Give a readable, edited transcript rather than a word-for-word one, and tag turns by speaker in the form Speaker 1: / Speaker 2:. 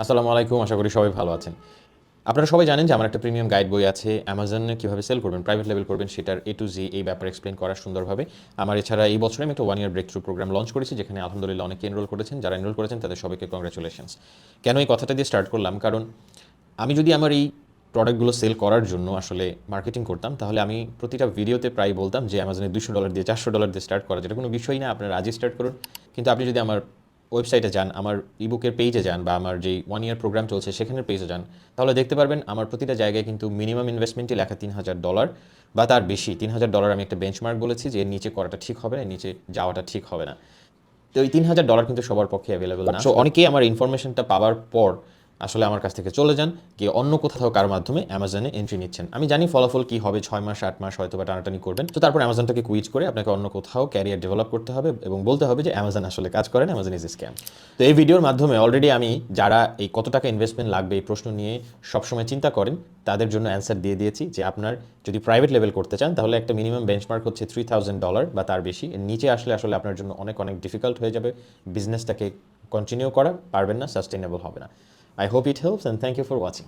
Speaker 1: আসসালামু আলাইকুম, আশা করি সবাই ভালো আছেন। আপনারা সবাই জানেন যে আমার একটা প্রিমিয়াম গাইড বই আছে অ্যামাজনে কীভাবে সেল করবেন, প্রাইভেট লেভেল করবেন সেটার A to Z এই ব্যাপারে এক্সপ্লেন করা সুন্দরভাবে। আমার এছাড়া এই বছরে আমি একটা 1 ইয়ার ব্রেক থ্রু প্রোগ্রাম লঞ্চ করেছি, যেখানে আলহামদুলিল্লাহ অনেকে এনরোল করেছেন। যারা এনরোল করেছেন তাদের সবাইকে কংগ্রাচুলেশনস। কেন এই কথাটা দিয়ে স্টার্ট করলাম? কারণ আমি যদি আমার এই প্রোডাক্টগুলো সেল করার জন্য আসলে মার্কেটিং করতাম, তাহলে আমি প্রতিটা ভিডিওতে প্রায় বলতাম যে অ্যামাজনে $200 দিয়ে $400 দিয়ে স্টার্ট করা যেটা কোনো বিষয়ই না, আপনারা আজই স্টার্ট করুন। কিন্তু আপনি যদি আমার ওয়েবসাইটে যান, আমার ইবুকের পেজে যান, বা আমার যেই 1 ইয়ার প্রোগ্রাম চলছে সেখানের পেজে যান, তাহলে দেখতে পারবেন আমার প্রতিটা জায়গায় কিন্তু মিনিমাম ইনভেস্টমেন্টই লেখা $3000 বা তার বেশি। $3000 আমি একটা বেঞ্চমার্ক বলেছি যে এর নিচে করাটা ঠিক হবে না, এর নিচে যাওয়াটা ঠিক হবে না। তো এই $3000 কিন্তু সবার পক্ষে অ্যাভেলেবল না। সো অনেকেই আমার ইনফরমেশনটা পাওয়ার পর আসলে আমার কাছ থেকে চলে যান, গিয়ে অন্য কোথাও কারোর মাধ্যমে অ্যামাজনে এন্ট্রি নিচ্ছেন। আমি জানি ফলাফল কী হবে, 6 মাস 8 মাস হয়তো বা টানাটানি করবেন। তো তারপর অ্যামাজনটাকে কুইট করে আপনাকে অন্য কোথাও ক্যারিয়ার ডেভেলপ করতে হবে এবং বলতে হবে যে অ্যামাজন আসলে কাজ করে না, অ্যামাজন ইজ স্ক্যাম। তো এই ভিডিওর মাধ্যমে অলরেডি আমি যারা এই কত টাকা ইনভেস্টমেন্ট লাগবে এই প্রশ্ন নিয়ে সবসময় চিন্তা করেন, তাদের জন্য অ্যান্সার দিয়ে দিয়েছি যে আপনার যদি প্রাইভেট লেভেল করতে চান তাহলে একটা মিনিমাম বেঞ্চমার্ক হচ্ছে $3000 বা তার বেশি। এর নিচে আসলে আসলে আপনার জন্য অনেক অনেক ডিফিকাল্ট হয়ে যাবে, বিজনেসটাকে কন্টিনিউ করা পারবেন না, সাস্টেইনেবল হবে না। I hope it helps and thank you for watching.